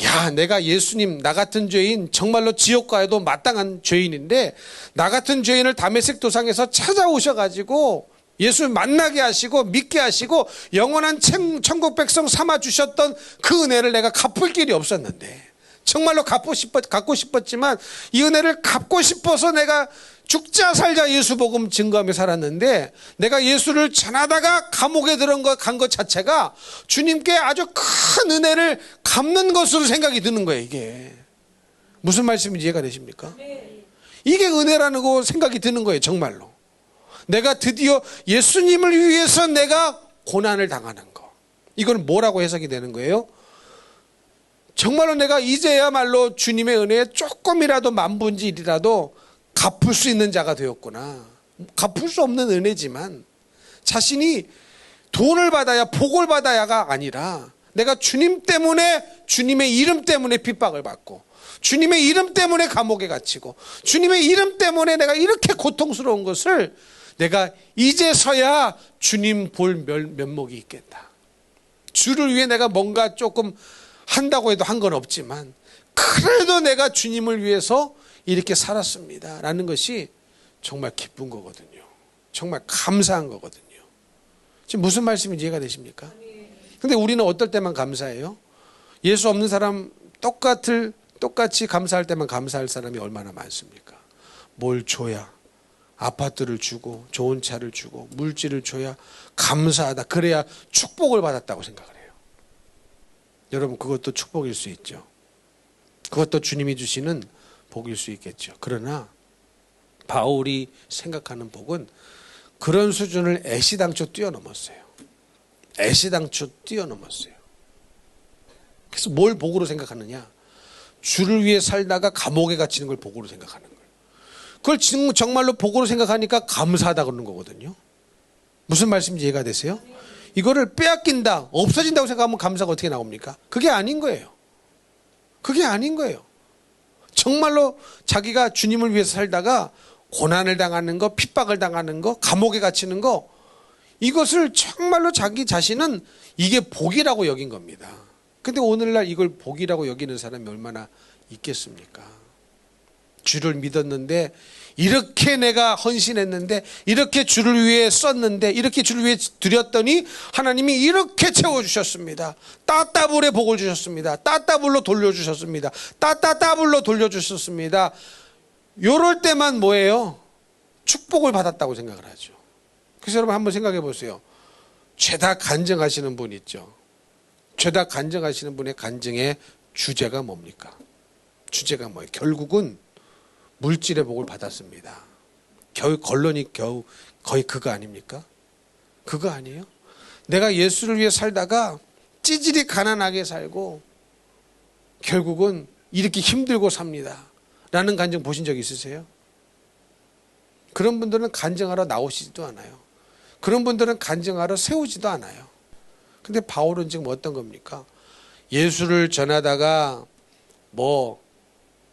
야, 내가 예수님, 나 같은 죄인, 정말로 지옥 가야도 마땅한 죄인인데, 나 같은 죄인을 다메섹 도상에서 찾아오셔가지고 예수 만나게 하시고 믿게 하시고 영원한 천국 백성 삼아 주셨던 그 은혜를 내가 갚을 길이 없었는데, 정말로 갖고 싶었지만 이 은혜를 갚고 싶어서 내가 죽자 살자 예수 복음 증거하며 살았는데, 내가 예수를 전하다가 감옥에 간 것 자체가 주님께 아주 큰 은혜를 갚는 것으로 생각이 드는 거예요. 이게 무슨 말씀인지 이해가 되십니까? 이게 은혜라는 거 생각이 드는 거예요. 정말로 내가 드디어 예수님을 위해서 내가 고난을 당하는 거, 이건 뭐라고 해석이 되는 거예요? 정말로 내가 이제야말로 주님의 은혜에 조금이라도 만분의 1이라도 갚을 수 있는 자가 되었구나. 갚을 수 없는 은혜지만 자신이 돈을 받아야, 복을 받아야가 아니라 내가 주님 때문에, 주님의 이름 때문에 핍박을 받고, 주님의 이름 때문에 감옥에 갇히고, 주님의 이름 때문에 내가 이렇게 고통스러운 것을 내가 이제서야 주님 볼 면목이 있겠다. 주를 위해 내가 뭔가 조금 한다고 해도 한 건 없지만 그래도 내가 주님을 위해서 이렇게 살았습니다 라는 것이 정말 기쁜 거거든요. 정말 감사한 거거든요. 지금 무슨 말씀인지 이해가 되십니까? 근데 우리는 어떨 때만 감사해요? 예수 없는 사람 똑같이 감사할 때만 감사할 사람이 얼마나 많습니까? 뭘 줘야, 아파트를 주고 좋은 차를 주고 물질을 줘야 감사하다, 그래야 축복을 받았다고 생각을 해요. 여러분, 그것도 축복일 수 있죠. 그것도 주님이 주시는 복일 수 있겠죠. 그러나 바울이 생각하는 복은 그런 수준을 애시당초 뛰어넘었어요. 애시당초 뛰어넘었어요. 그래서 뭘 복으로 생각하느냐? 주를 위해 살다가 감옥에 갇히는 걸 복으로 생각하는 거예요. 그걸 정말로 복으로 생각하니까 감사하다 그러는 거거든요. 무슨 말씀인지 이해가 되세요? 이거를 빼앗긴다, 없어진다고 생각하면 감사가 어떻게 나옵니까? 그게 아닌 거예요. 그게 아닌 거예요. 정말로 자기가 주님을 위해서 살다가 고난을 당하는 거, 핍박을 당하는 거, 감옥에 갇히는 거, 이것을 정말로 자기 자신은 이게 복이라고 여긴 겁니다. 근데 오늘날 이걸 복이라고 여기는 사람이 얼마나 있겠습니까? 주를 믿었는데, 이렇게 내가 헌신했는데, 이렇게 주를 위해 썼는데, 이렇게 주를 위해 드렸더니 하나님이 이렇게 채워주셨습니다. 따따블의 복을 주셨습니다. 따따블로 돌려주셨습니다. 따따따블로 돌려주셨습니다. 요럴 때만 뭐예요? 축복을 받았다고 생각을 하죠. 그래서 여러분 한번 생각해 보세요. 죄다 간증하시는 분 있죠. 죄다 간증하시는 분의 간증의 주제가 뭡니까? 주제가 뭐예요? 결국은 물질의 복을 받았습니다. 결론이 거의 그거 아닙니까? 그거 아니에요? 내가 예수를 위해 살다가 찌질이 가난하게 살고 결국은 이렇게 힘들고 삽니다 라는 간증 보신 적 있으세요? 그런 분들은 간증하러 나오시지도 않아요. 그런 분들은 간증하러 세우지도 않아요. 근데 바울은 지금 어떤 겁니까? 예수를 전하다가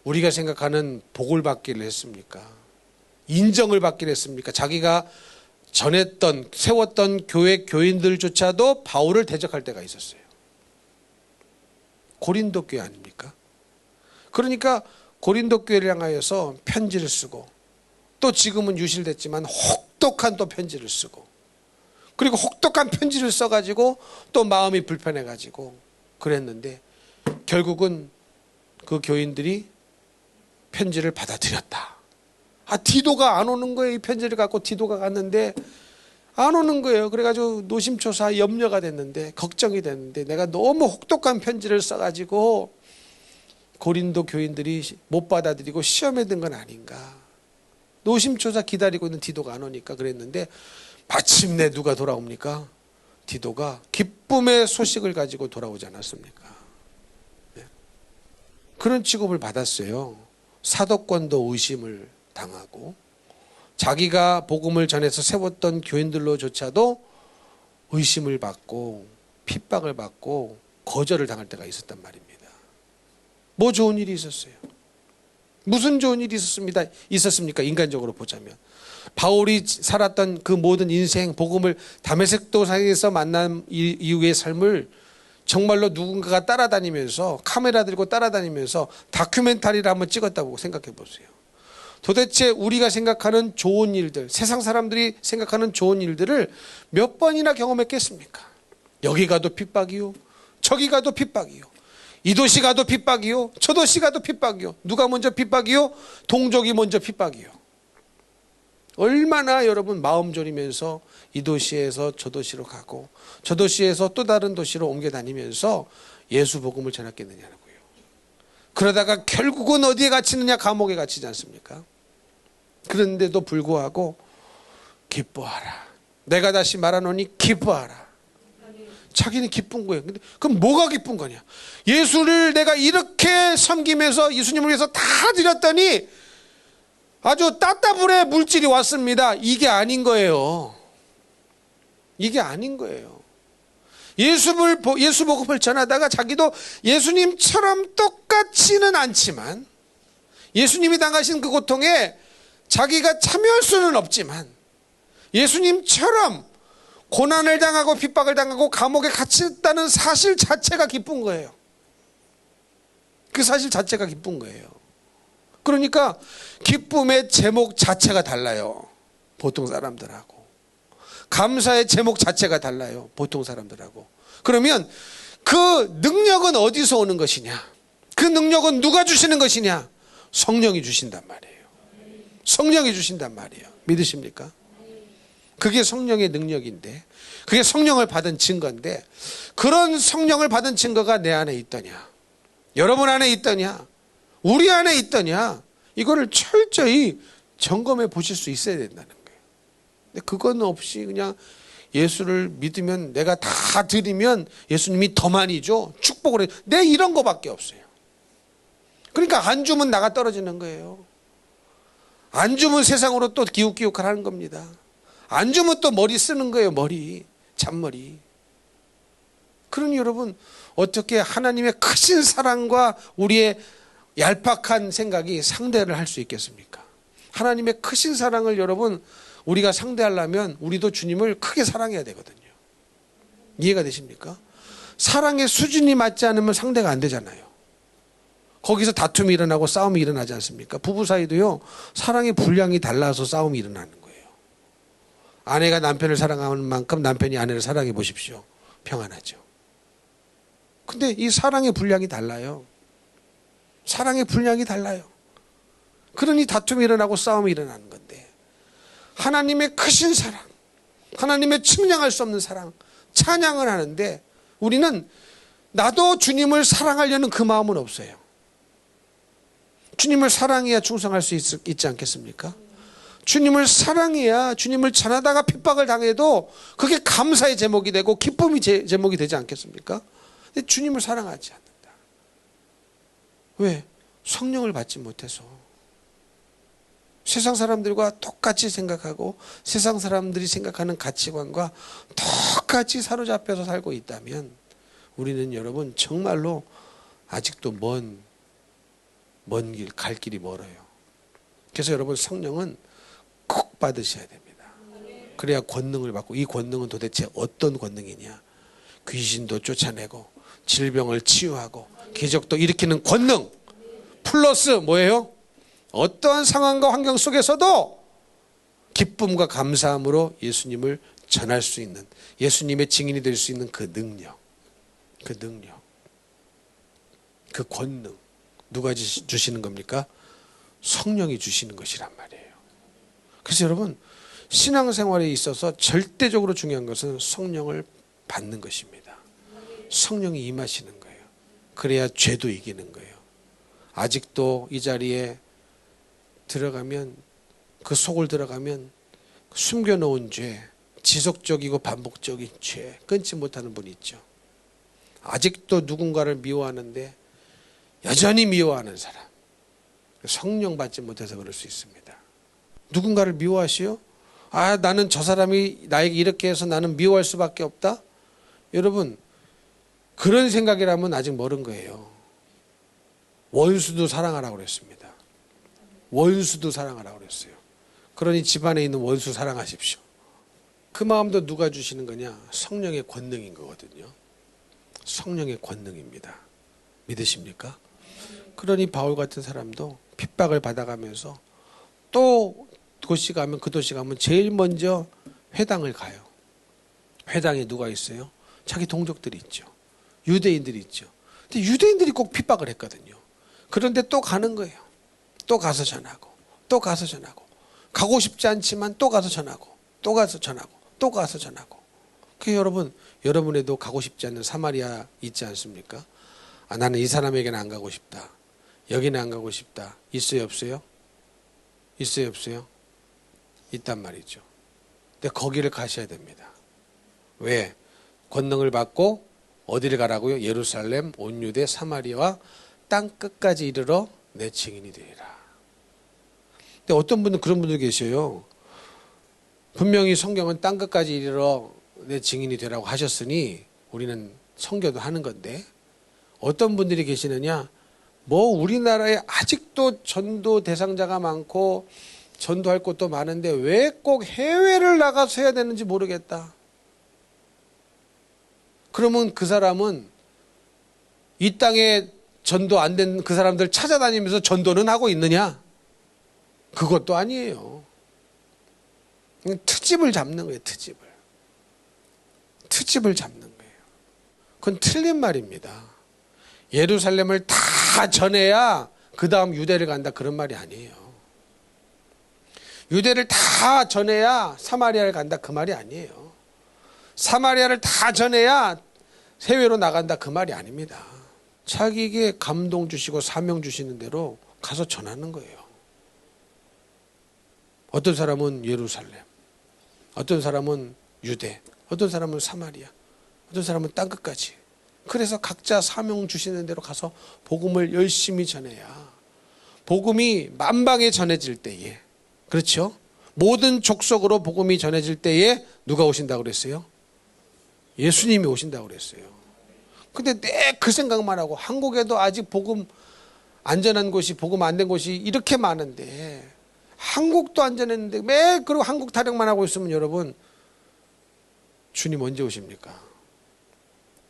우리가 생각하는 복을 받기를 했습니까? 인정을 받기를 했습니까? 자기가 전했던, 세웠던 교회 교인들조차도 바울을 대적할 때가 있었어요. 고린도 교회 아닙니까? 그러니까 고린도 교회를 향하여서 편지를 쓰고, 또 지금은 유실됐지만 혹독한 또 편지를 쓰고, 그리고 혹독한 편지를 써가지고 또 마음이 불편해가지고 그랬는데, 결국은 그 교인들이 편지를 받아들였다. 디도가 안 오는 거예요. 이 편지를 갖고 디도가 갔는데 안 오는 거예요. 그래가지고 노심초사 염려가 됐는데, 걱정이 됐는데, 내가 너무 혹독한 편지를 써가지고 고린도 교인들이 못 받아들이고 시험에 든 건 아닌가. 노심초사 기다리고 있는 디도가 안 오니까 그랬는데, 마침내 누가 돌아옵니까? 디도가 기쁨의 소식을 가지고 돌아오지 않았습니까? 네. 그런 취급을 받았어요. 사도권도 의심을 당하고, 자기가 복음을 전해서 세웠던 교인들로조차도 의심을 받고 핍박을 받고 거절을 당할 때가 있었단 말입니다. 뭐 좋은 일이 있었어요? 무슨 좋은 일이 있었습니까? 인간적으로 보자면 바울이 살았던 그 모든 인생, 복음을 다메섹 도상에서 만난 이후의 삶을 정말로 누군가가 따라다니면서, 카메라 들고 따라다니면서 다큐멘터리를 한번 찍었다고 생각해 보세요. 도대체 우리가 생각하는 좋은 일들, 세상 사람들이 생각하는 좋은 일들을 몇 번이나 경험했겠습니까? 여기 가도 핍박이요, 저기 가도 핍박이요, 이 도시 가도 핍박이요, 저 도시 가도 핍박이요. 누가 먼저 핍박이요? 동족이 먼저 핍박이요. 얼마나 여러분 마음 졸이면서 이 도시에서 저 도시로 가고 저 도시에서 또 다른 도시로 옮겨 다니면서 예수 복음을 전했겠느냐고요. 그러다가 결국은 어디에 갇히느냐? 감옥에 갇히지 않습니까? 그런데도 불구하고 기뻐하라. 내가 다시 말하노니 기뻐하라. 자기는 기쁜 거예요. 근데 그럼 뭐가 기쁜 거냐? 예수를 내가 이렇게 섬기면서 예수님을 위해서 다 드렸더니 아주 따따블의 물질이 왔습니다. 이게 아닌 거예요. 이게 아닌 거예요. 예수 복음을 전하다가 자기도 예수님처럼 똑같지는 않지만, 예수님이 당하신 그 고통에 자기가 참여할 수는 없지만 예수님처럼 고난을 당하고 핍박을 당하고 감옥에 갇혔다는 사실 자체가 기쁜 거예요. 그 사실 자체가 기쁜 거예요. 그러니까 기쁨의 제목 자체가 달라요. 보통 사람들하고. 감사의 제목 자체가 달라요. 보통 사람들하고. 그러면 그 능력은 어디서 오는 것이냐? 그 능력은 누가 주시는 것이냐? 성령이 주신단 말이에요. 성령이 주신단 말이에요. 믿으십니까? 그게 성령의 능력인데, 그게 성령을 받은 증거인데, 그런 성령을 받은 증거가 내 안에 있더냐? 여러분 안에 있더냐? 우리 안에 있더냐? 이거를 철저히 점검해 보실 수 있어야 된다는 거예요. 근데 그건 없이 그냥 예수를 믿으면, 내가 다 드리면 예수님이 더 많이 줘, 축복을 해, 내 이런 거밖에 없어요. 그러니까 안 주면 나가 떨어지는 거예요. 안 주면 세상으로 또 기웃기웃하는 겁니다. 안 주면 또 머리 쓰는 거예요. 머리, 잔머리. 그러니 여러분, 어떻게 하나님의 크신 사랑과 우리의 얄팍한 생각이 상대를 할 수 있겠습니까? 하나님의 크신 사랑을 여러분, 우리가 상대하려면 우리도 주님을 크게 사랑해야 되거든요. 이해가 되십니까? 사랑의 수준이 맞지 않으면 상대가 안 되잖아요. 거기서 다툼이 일어나고 싸움이 일어나지 않습니까? 부부 사이도요, 사랑의 분량이 달라서 싸움이 일어나는 거예요. 아내가 남편을 사랑하는 만큼 남편이 아내를 사랑해 보십시오. 평안하죠. 근데 이 사랑의 분량이 달라요. 사랑의 분량이 달라요. 그러니 다툼이 일어나고 싸움이 일어나는 건데, 하나님의 크신 사랑, 하나님의 측량할 수 없는 사랑, 찬양을 하는데 우리는 나도 주님을 사랑하려는 그 마음은 없어요. 주님을 사랑해야 충성할 수 있지 않겠습니까? 주님을 사랑해야 주님을 전하다가 핍박을 당해도 그게 감사의 제목이 되고 기쁨이 제목이 되지 않겠습니까? 근데 주님을 사랑하지 않는다. 왜? 성령을 받지 못해서. 세상 사람들과 똑같이 생각하고 세상 사람들이 생각하는 가치관과 똑같이 사로잡혀서 살고 있다면 우리는 여러분 정말로 아직도 먼 길, 갈 길이 멀어요. 그래서 여러분 성령은 꼭 받으셔야 됩니다. 그래야 권능을 받고, 이 권능은 도대체 어떤 권능이냐? 귀신도 쫓아내고 질병을 치유하고 기적도 일으키는 권능 플러스 뭐예요? 어떠한 상황과 환경 속에서도 기쁨과 감사함으로 예수님을 전할 수 있는, 예수님의 증인이 될 수 있는 그 능력, 그 권능 누가 주시는 겁니까? 성령이 주시는 것이란 말이에요. 그래서 여러분, 신앙생활에 있어서 절대적으로 중요한 것은 성령을 받는 것입니다. 성령이 임하시는 거예요. 그래야 죄도 이기는 거예요. 아직도 이 자리에 들어가면, 그 속을 들어가면 숨겨놓은 죄, 지속적이고 반복적인 죄, 끊지 못하는 분이 있죠. 아직도 누군가를 미워하는데 여전히 미워하는 사람, 성령 받지 못해서 그럴 수 있습니다. 누군가를 미워하시오? 나는 저 사람이 나에게 이렇게 해서 나는 미워할 수밖에 없다? 여러분, 그런 생각이라면 아직 멀은 거예요. 원수도 사랑하라고 그랬습니다. 원수도 사랑하라고 그랬어요. 그러니 집안에 있는 원수 사랑하십시오. 그 마음도 누가 주시는 거냐? 성령의 권능인 거거든요. 성령의 권능입니다. 믿으십니까? 그러니 바울 같은 사람도 핍박을 받아가면서 또 도시 가면, 그 도시 가면 제일 먼저 회당을 가요. 회당에 누가 있어요? 자기 동족들이 있죠. 유대인들이 있죠. 근데 유대인들이 꼭 핍박을 했거든요. 그런데 또 가는 거예요. 또 가서 전하고, 또 가서 전하고, 가고 싶지 않지만 또 가서 전하고, 또 가서 전하고, 또 가서 전하고. 그 여러분, 여러분에도 가고 싶지 않는 사마리아 있지 않습니까? 나는 이 사람에게는 안 가고 싶다. 여기는 안 가고 싶다. 있어요, 없어요? 있어요, 없어요? 있단 말이죠. 근데 거기를 가셔야 됩니다. 왜? 권능을 받고 어디를 가라고요? 예루살렘, 온 유대, 사마리아와 땅 끝까지 이르러 내 증인이 되리라. 근데 어떤 분은 그런 분들 계셔요. 분명히 성경은 땅 끝까지 이르러 내 증인이 되라고 하셨으니 우리는 선교도 하는 건데, 어떤 분들이 계시느냐? 우리나라에 아직도 전도 대상자가 많고 전도할 곳도 많은데 왜 꼭 해외를 나가서 해야 되는지 모르겠다. 그러면 그 사람은 이 땅에 전도 안 된 그 사람들 찾아다니면서 전도는 하고 있느냐? 그것도 아니에요. 트집을 잡는 거예요. 트집을 잡는 거예요. 그건 틀린 말입니다. 예루살렘을 다 전해야 그 다음 유대를 간다, 그런 말이 아니에요. 유대를 다 전해야 사마리아를 간다, 그 말이 아니에요. 사마리아를 다 전해야 해외로 나간다, 그 말이 아닙니다. 자기에게 감동 주시고 사명 주시는 대로 가서 전하는 거예요. 어떤 사람은 예루살렘, 어떤 사람은 유대, 어떤 사람은 사마리아, 어떤 사람은 땅끝까지. 그래서 각자 사명 주시는 대로 가서 복음을 열심히 전해야 복음이 만방에 전해질 때에, 그렇죠? 모든 족속으로 복음이 전해질 때에 누가 오신다고 그랬어요? 예수님이 오신다고 그랬어요. 근데 내 그 생각만 하고, 한국에도 아직 복음 안 전한 곳이, 복음 안 된 곳이 이렇게 많은데, 한국도 안 전했는데 그리고 한국 타령만 하고 있으면 여러분, 주님 언제 오십니까?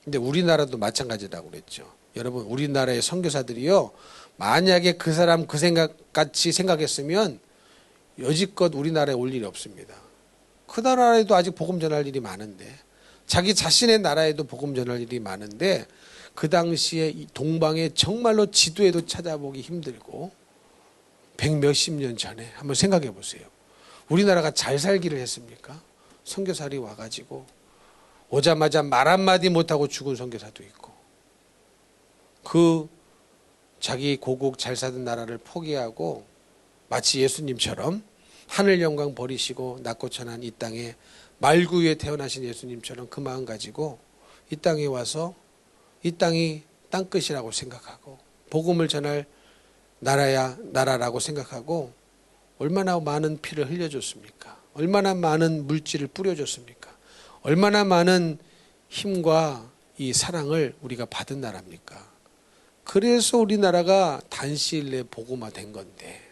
근데 우리나라도 마찬가지라고 그랬죠. 여러분, 우리나라의 선교사들이요, 만약에 그 사람 그 생각같이 생각했으면 여지껏 우리나라에 올 일이 없습니다. 그 나라에도 아직 복음 전할 일이 많은데, 자기 자신의 나라에도 복음 전할 일이 많은데, 그 당시에 이 동방에 정말로 지도에도 찾아보기 힘들고, 백몇십 년 전에 한번 생각해 보세요. 우리나라가 잘 살기를 했습니까? 선교사들이 와가지고 오자마자 말 한마디 못하고 죽은 선교사도 있고, 그 자기 고국 잘 사는 나라를 포기하고 마치 예수님처럼 하늘 영광 버리시고 낮고 천한 이 땅에 말구 위에 태어나신 예수님처럼 그 마음 가지고 이 땅에 와서 이 땅이 땅끝이라고 생각하고 복음을 전할 나라라고 생각하고 얼마나 많은 피를 흘려줬습니까? 얼마나 많은 물질을 뿌려줬습니까? 얼마나 많은 힘과 이 사랑을 우리가 받은 나라입니까? 그래서 우리나라가 단시일 내에 복음화된 건데,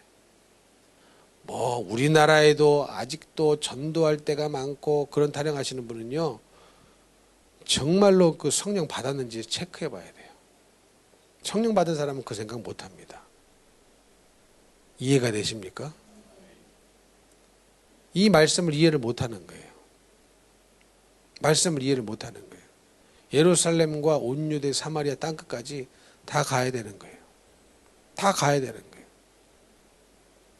우리나라에도 아직도 전도할 때가 많고 그런 타령하시는 분은요, 정말로 그 성령 받았는지 체크해 봐야 돼요. 성령 받은 사람은 그 생각 못 합니다. 이해가 되십니까? 이 말씀을 이해를 못 하는 거예요. 말씀을 이해를 못 하는 거예요. 예루살렘과 온 유대 사마리아 땅끝까지 다 가야 되는 거예요. 다 가야 되는 거예요.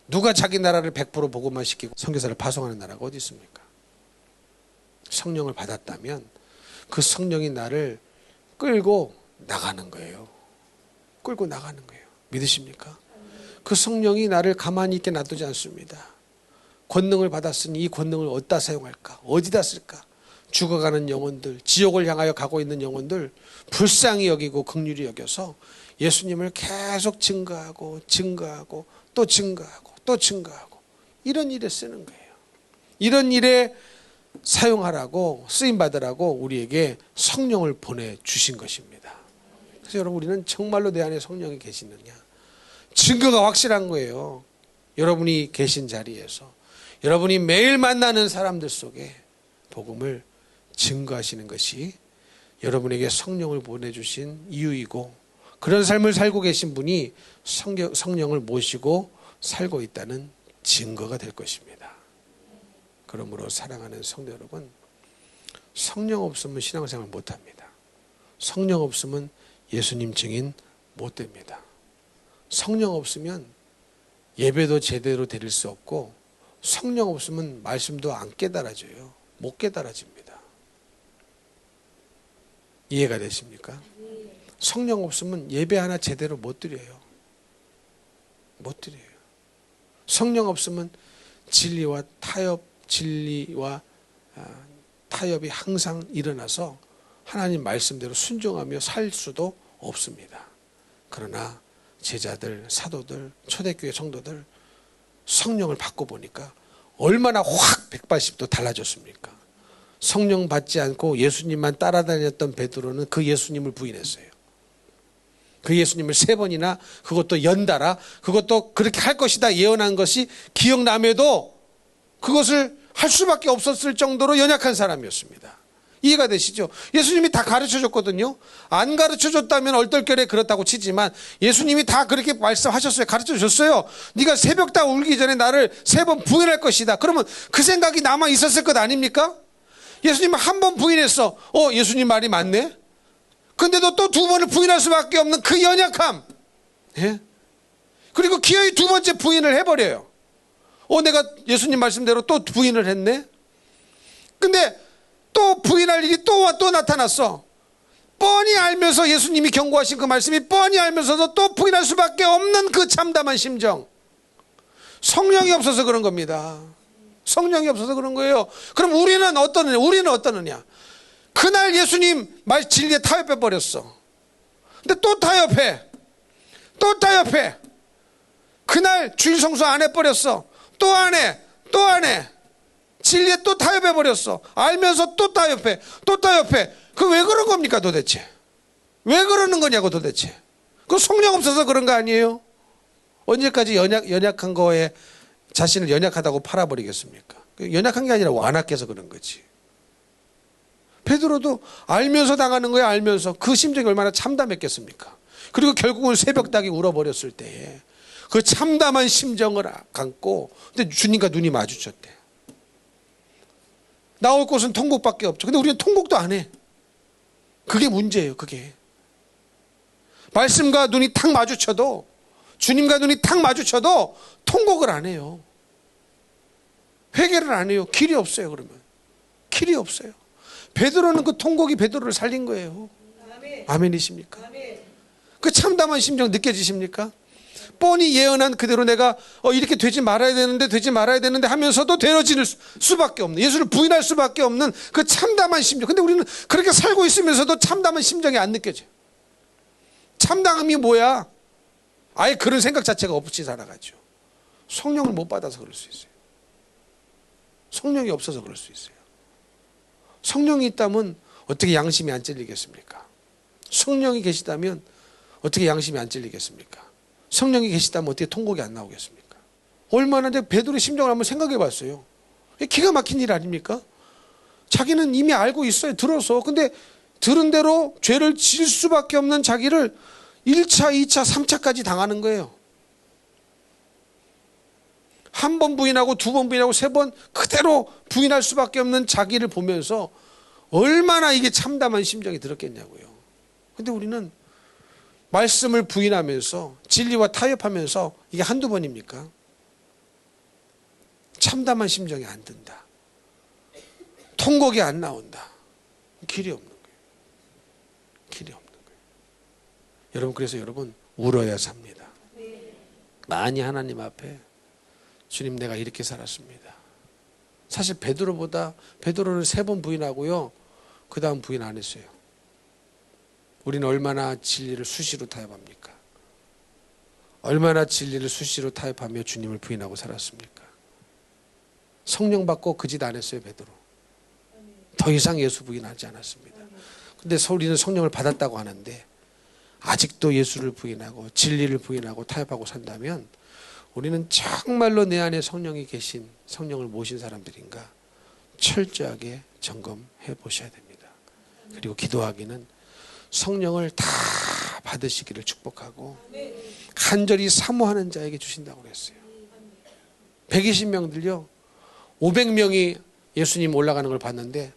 누가 자기 나라를 100% 복음화시키고 선교사를 파송하는 나라가 어디 있습니까? 성령을 받았다면 그 성령이 나를 끌고 나가는 거예요. 끌고 나가는 거예요. 믿으십니까? 그 성령이 나를 가만히 있게 놔두지 않습니다. 권능을 받았으니 이 권능을 어디다 사용할까? 어디다 쓸까? 죽어가는 영혼들, 지옥을 향하여 가고 있는 영혼들 불쌍히 여기고 긍휼히 여겨서 예수님을 계속 증거하고 증거하고 또 증거하고 또 증거하고 이런 일에 쓰는 거예요. 이런 일에 사용하라고 쓰임받으라고 우리에게 성령을 보내주신 것입니다. 그래서 여러분, 우리는 정말로 내 안에 성령이 계시느냐, 증거가 확실한 거예요. 여러분이 계신 자리에서 여러분이 매일 만나는 사람들 속에 복음을 증거하시는 것이 여러분에게 성령을 보내주신 이유이고, 그런 삶을 살고 계신 분이 성령을 모시고 살고 있다는 증거가 될 것입니다. 그러므로 사랑하는 성도 여러분, 성령 없으면 신앙생활 못합니다. 성령 없으면 예수님 증인 못됩니다. 성령 없으면 예배도 제대로 드릴 수 없고, 성령 없으면 말씀도 안 깨달아져요. 못 깨달아집니다. 이해가 되십니까? 성령 없으면 예배 하나 제대로 못 드려요. 못 드려요. 성령 없으면 진리와 타협이 항상 일어나서 하나님 말씀대로 순종하며 살 수도 없습니다. 그러나 제자들, 사도들, 초대교회 성도들 성령을 받고 보니까 얼마나 확 180도 달라졌습니까? 성령 받지 않고 예수님만 따라다녔던 베드로는 그 예수님을 부인했어요. 그 예수님을 3번이나, 그것도 연달아, 그것도 그렇게 할 것이다 예언한 것이 기억남에도 그것을 할 수밖에 없었을 정도로 연약한 사람이었습니다. 이해가 되시죠? 예수님이 다 가르쳐줬거든요. 안 가르쳐줬다면 얼떨결에 그렇다고 치지만 예수님이 다 그렇게 말씀하셨어요. 가르쳐줬어요. 네가 새벽 다 울기 전에 나를 3번 부인할 것이다. 그러면 그 생각이 남아 있었을 것 아닙니까? 예수님은 한 번 부인했어. 예수님 말이 맞네. 근데도 또 2번을 부인할 수밖에 없는 그 연약함. 예? 그리고 기어이 2번째 부인을 해버려요. 내가 예수님 말씀대로 또 부인을 했네. 근데 또 부인할 일이 또 나타났어. 뻔히 알면서, 예수님이 경고하신 그 말씀이 뻔히 알면서도 또 부인할 수밖에 없는 그 참담한 심정. 성령이 없어서 그런 겁니다. 성령이 없어서 그런 거예요. 그럼 우리는 어떠느냐? 그날 예수님 말 진리에 타협해 버렸어. 근데 또 타협해. 그날 주일 성수 안 해버렸어. 또 안 해. 진리에 또 타협해 버렸어. 알면서 또 타협해. 그 왜 그런 겁니까 도대체? 왜 그러는 거냐고 도대체. 그 성령 없어서 그런 거 아니에요? 언제까지 연약한 거에 자신을 연약하다고 팔아버리겠습니까? 연약한 게 아니라 완악해서 그런 거지. 베드로도 알면서 당하는 거예요. 알면서. 그 심정이 얼마나 참담했겠습니까? 그리고 결국은 새벽닭이 울어버렸을 때에 그 참담한 심정을 감고, 근데 주님과 눈이 마주쳤대. 나올 곳은 통곡밖에 없죠. 근데 우리는 통곡도 안 해. 그게 문제예요. 그게 말씀과 눈이 탁 마주쳐도, 주님과 눈이 탁 마주쳐도 통곡을 안 해요. 회개를 안 해요. 길이 없어요. 그러면 길이 없어요. 베드로는 그 통곡이 베드로를 살린 거예요. 아멘이십니까? 그 참담한 심정 느껴지십니까? 뻔히 예언한 그대로 내가 이렇게 되지 말아야 되는데 하면서도 되어질 수밖에 없는, 예수를 부인할 수밖에 없는 그 참담한 심정. 근데 우리는 그렇게 살고 있으면서도 참담한 심정이 안 느껴져요. 참담함이 뭐야? 아예 그런 생각 자체가 없이 살아가죠. 성령을 못 받아서 그럴 수 있어요. 성령이 없어서 그럴 수 있어요. 성령이 있다면 어떻게 양심이 안 찔리겠습니까? 성령이 계시다면 어떻게 양심이 안 찔리겠습니까? 성령이 계시다면 어떻게 통곡이 안 나오겠습니까? 얼마나 베드로의 심정을 한번 생각해 봤어요. 기가 막힌 일 아닙니까? 자기는 이미 알고 있어요. 들어서. 근데 들은 대로 죄를 질 수밖에 없는 자기를 1차, 2차, 3차까지 당하는 거예요. 1번 부인하고 2번 부인하고 3번 그대로 부인할 수밖에 없는 자기를 보면서 얼마나 이게 참담한 심정이 들었겠냐고요. 근데 우리는 말씀을 부인하면서 진리와 타협하면서 이게 한두 번입니까? 참담한 심정이 안 든다. 통곡이 안 나온다. 길이 없는 거예요. 길이 없는 거예요. 여러분, 그래서 여러분 울어야 삽니다. 많이 하나님 앞에 주님, 내가 이렇게 살았습니다. 사실 베드로는 3번 부인하고요, 그 다음 부인 안 했어요. 우리는 얼마나 진리를 수시로 타협합니까? 얼마나 진리를 수시로 타협하며 주님을 부인하고 살았습니까? 성령 받고 그 짓 안 했어요, 베드로. 더 이상 예수 부인하지 않았습니다. 근데 우리는 성령을 받았다고 하는데 아직도 예수를 부인하고 진리를 부인하고 타협하고 산다면 우리는 정말로 내 안에 성령이 계신, 성령을 모신 사람들인가 철저하게 점검해 보셔야 됩니다. 그리고 기도하기는 성령을 다 받으시기를 축복하고 간절히 사모하는 자에게 주신다고 그랬어요. 120명들요 500명이 예수님 올라가는 걸 봤는데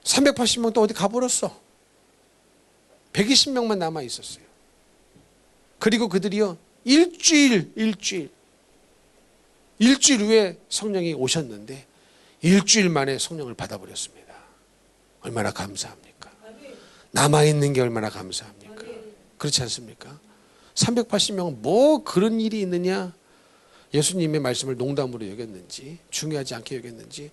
380명 또 어디 가버렸어. 120명만 남아 있었어요. 그리고 그들이요 일주일 후에 성령이 오셨는데 일주일 만에 성령을 받아버렸습니다. 얼마나 감사합니까? 남아있는 게 얼마나 감사합니까? 그렇지 않습니까? 380명은 뭐 그런 일이 있느냐? 예수님의 말씀을 농담으로 여겼는지, 중요하지 않게 여겼는지,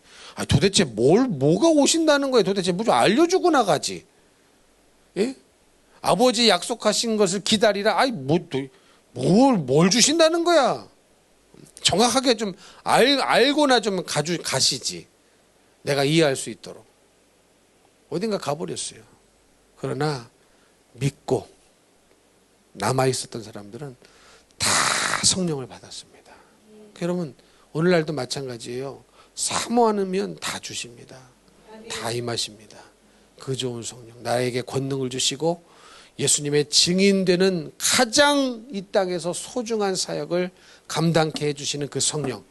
도대체 뭐가 오신다는 거예요? 도대체 뭐 좀 알려주고 나가지. 예? 아버지 약속하신 것을 기다리라. 뭘 주신다는 거야? 정확하게 좀 알고나 좀 가시지. 내가 이해할 수 있도록. 어딘가 가버렸어요. 그러나 믿고 남아있었던 사람들은 다 성령을 받았습니다. 여러분, 오늘날도 마찬가지예요. 사모하면 다 주십니다. 다 임하십니다. 그 좋은 성령, 나에게 권능을 주시고 예수님의 증인되는 가장 이 땅에서 소중한 사역을 감당케 해주시는 그 성령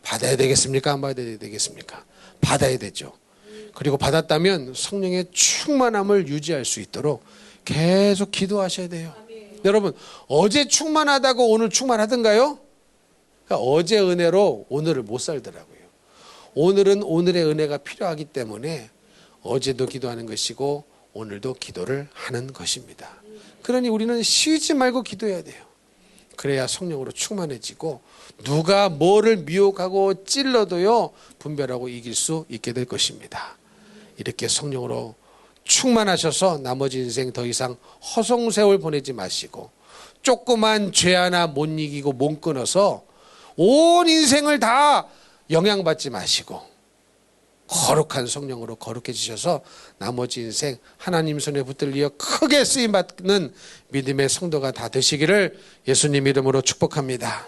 받아야 되겠습니까? 안 받아야 되겠습니까? 받아야 되죠. 그리고 받았다면 성령의 충만함을 유지할 수 있도록 계속 기도하셔야 돼요. 여러분, 어제 충만하다고 오늘 충만하던가요? 그러니까 어제 은혜로 오늘을 못 살더라고요. 오늘은 오늘의 은혜가 필요하기 때문에 어제도 기도하는 것이고 오늘도 기도를 하는 것입니다. 그러니 우리는 쉬지 말고 기도해야 돼요. 그래야 성령으로 충만해지고 누가 뭐를 미혹하고 찔러도요 분별하고 이길 수 있게 될 것입니다. 이렇게 성령으로 충만하셔서 나머지 인생 더 이상 허송세월 보내지 마시고 조그만 죄 하나 못 이기고 못 끊어서 온 인생을 다 영향받지 마시고 거룩한 성령으로 거룩해지셔서 나머지 인생 하나님 손에 붙들려 크게 쓰임받는 믿음의 성도가 다 되시기를 예수님 이름으로 축복합니다.